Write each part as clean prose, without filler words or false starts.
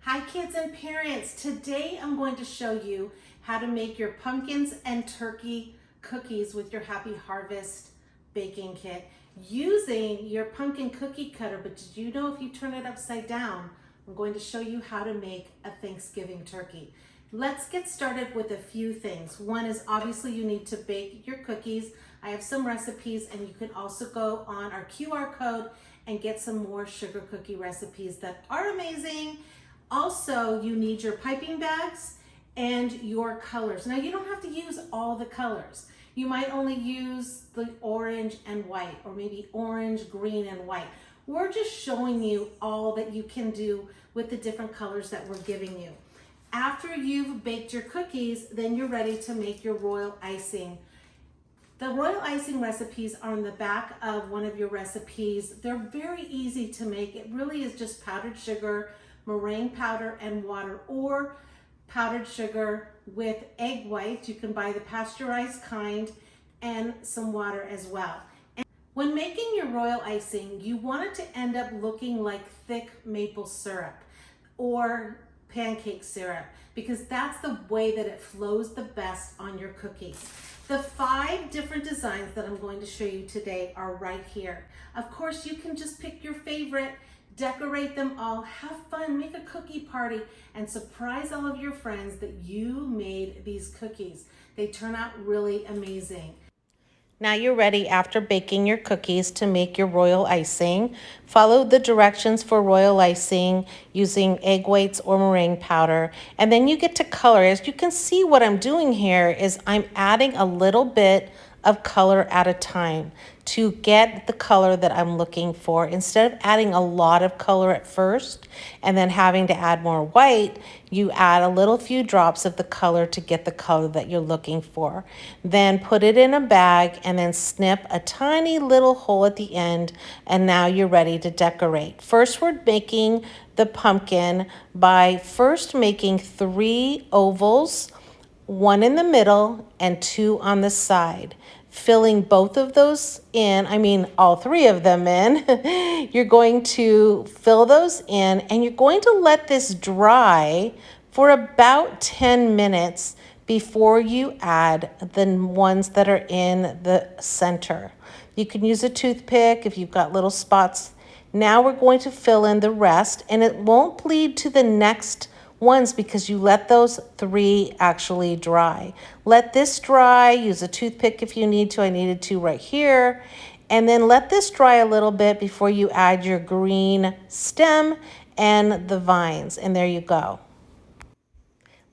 Hi kids and parents, today I'm going to show you how to make your pumpkins and turkey cookies with your Happy Harvest baking kit using your pumpkin cookie cutter. But did you know if you turn it upside down, I'm going to show you how to make a Thanksgiving turkey. Let's get started with a few things. One is obviously you need to bake your cookies. I have some recipes and you can also go on our QR code and get some more sugar cookie recipes that are amazing. Also, you need your piping bags and your colors. Now, you don't have to use all the colors. You might only use the orange and white, or maybe orange, green, and white. We're just showing you all that you can do with the different colors that we're giving you. After you've baked your cookies, then you're ready to make your royal icing. The royal icing recipes are on the back of one of your recipes. They're very easy to make. It really is just powdered sugar, meringue powder, and water, or powdered sugar with egg whites. You can buy the pasteurized kind, and some water as well. And when making your royal icing, you want it to end up looking like thick maple syrup or pancake syrup, because that's the way that it flows the best on your cookies. The 5 different designs that I'm going to show you today are right here. Of course, you can just pick your favorite, decorate them all, have fun, make a cookie party, and surprise all of your friends that you made these cookies. They turn out really amazing. Now you're ready after baking your cookies to make your royal icing. Follow the directions for royal icing using egg whites or meringue powder, and then you get to color. As you can see, what I'm doing here is I'm adding a little bit of color at a time to get the color that I'm looking for. Instead of adding a lot of color at first and then having to add more white, you add a little few drops of the color to get the color that you're looking for. Then put it in a bag and then snip a tiny little hole at the end, and now you're ready to decorate. First, we're making the pumpkin by first making 3 ovals, 1 in the middle and 2 on the side. Filling both of those in, all 3 of them in, you're going to fill those in, and you're going to let this dry for about 10 minutes before you add the ones that are in the center. You can use a toothpick if you've got little spots. Now we're going to fill in the rest, and it won't bleed to the next ones because you let those 3 actually dry. Let this dry, use a toothpick if you need to. I needed to right here. And then let this dry a little bit before you add your green stem and the vines. And there you go.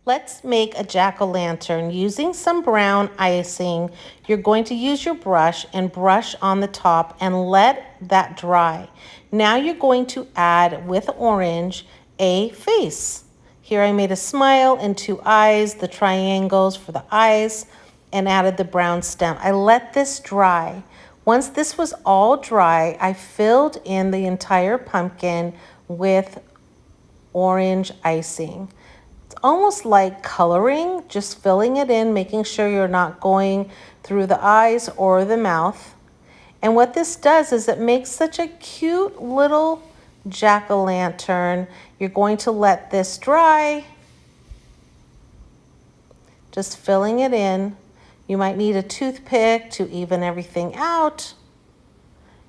Let's make a jack-o'-lantern using some brown icing. You're going to use your brush and brush on the top and let that dry. Now you're going to add with orange a face. Here I made a smile and 2 eyes, the triangles for the eyes, and added the brown stem. I let this dry. Once this was all dry, I filled in the entire pumpkin with orange icing. It's almost like coloring, just filling it in, making sure you're not going through the eyes or the mouth. And what this does is it makes such a cute little jack-o'-lantern. You're going to let this dry, just filling it in. You might need a toothpick to even everything out.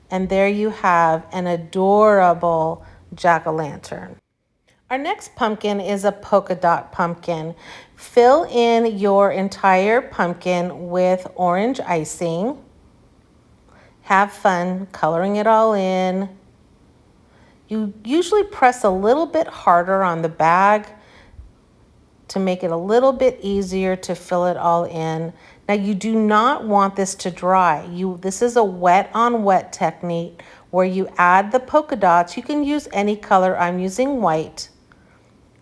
And there you have an adorable jack-o'-lantern. Our next pumpkin is a polka dot pumpkin. Fill in your entire pumpkin with orange icing. Have fun coloring it all in. You usually press a little bit harder on the bag to make it a little bit easier to fill it all in. Now you do not want this to dry. This is a wet on wet technique where you add the polka dots. You can use any color. I'm using white.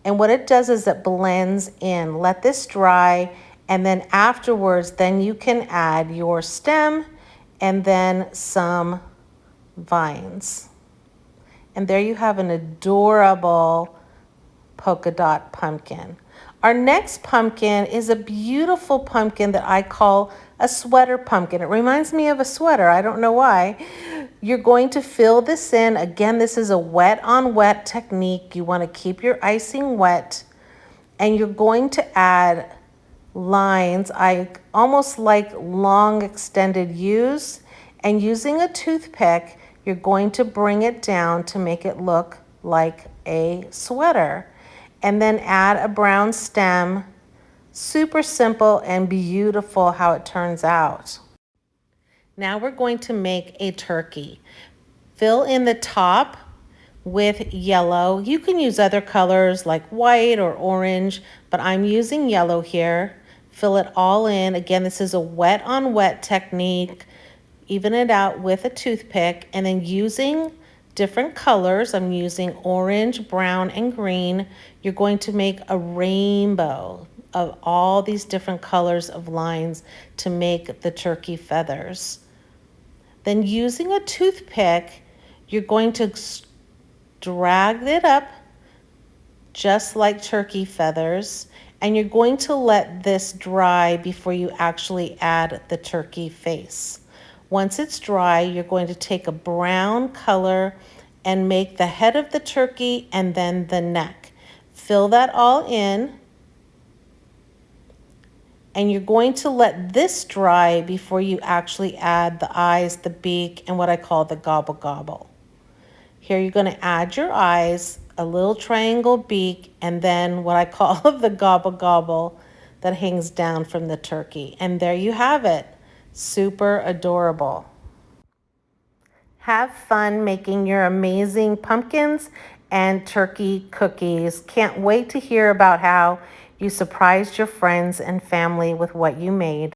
And what it does is it blends in. Let this dry, and then afterwards, then you can add your stem and then some vines. And there you have an adorable polka dot pumpkin. Our next pumpkin is a beautiful pumpkin that I call a sweater pumpkin. It reminds me of a sweater. I don't know why. You're going to fill this in. Again, this is a wet on wet technique. You want to keep your icing wet, and you're going to add lines. I almost like long extended U's, and using a toothpick, you're going to bring it down to make it look like a sweater. And then add a brown stem. Super simple and beautiful how it turns out. Now we're going to make a turkey. Fill in the top with yellow. You can use other colors like white or orange, but I'm using yellow here. Fill it all in. Again, this is a wet on wet technique. Even it out with a toothpick, and then using different colors. I'm using orange, brown, and green. You're going to make a rainbow of all these different colors of lines to make the turkey feathers. Then using a toothpick, you're going to drag it up just like turkey feathers, and you're going to let this dry before you actually add the turkey face. Once it's dry, you're going to take a brown color and make the head of the turkey and then the neck. Fill that all in. And you're going to let this dry before you actually add the eyes, the beak, and what I call the gobble gobble. Here you're going to add your eyes, a little triangle beak, and then what I call the gobble gobble that hangs down from the turkey. And there you have it. Super adorable. Have fun making your amazing pumpkins and turkey cookies. Can't wait to hear about how you surprised your friends and family with what you made.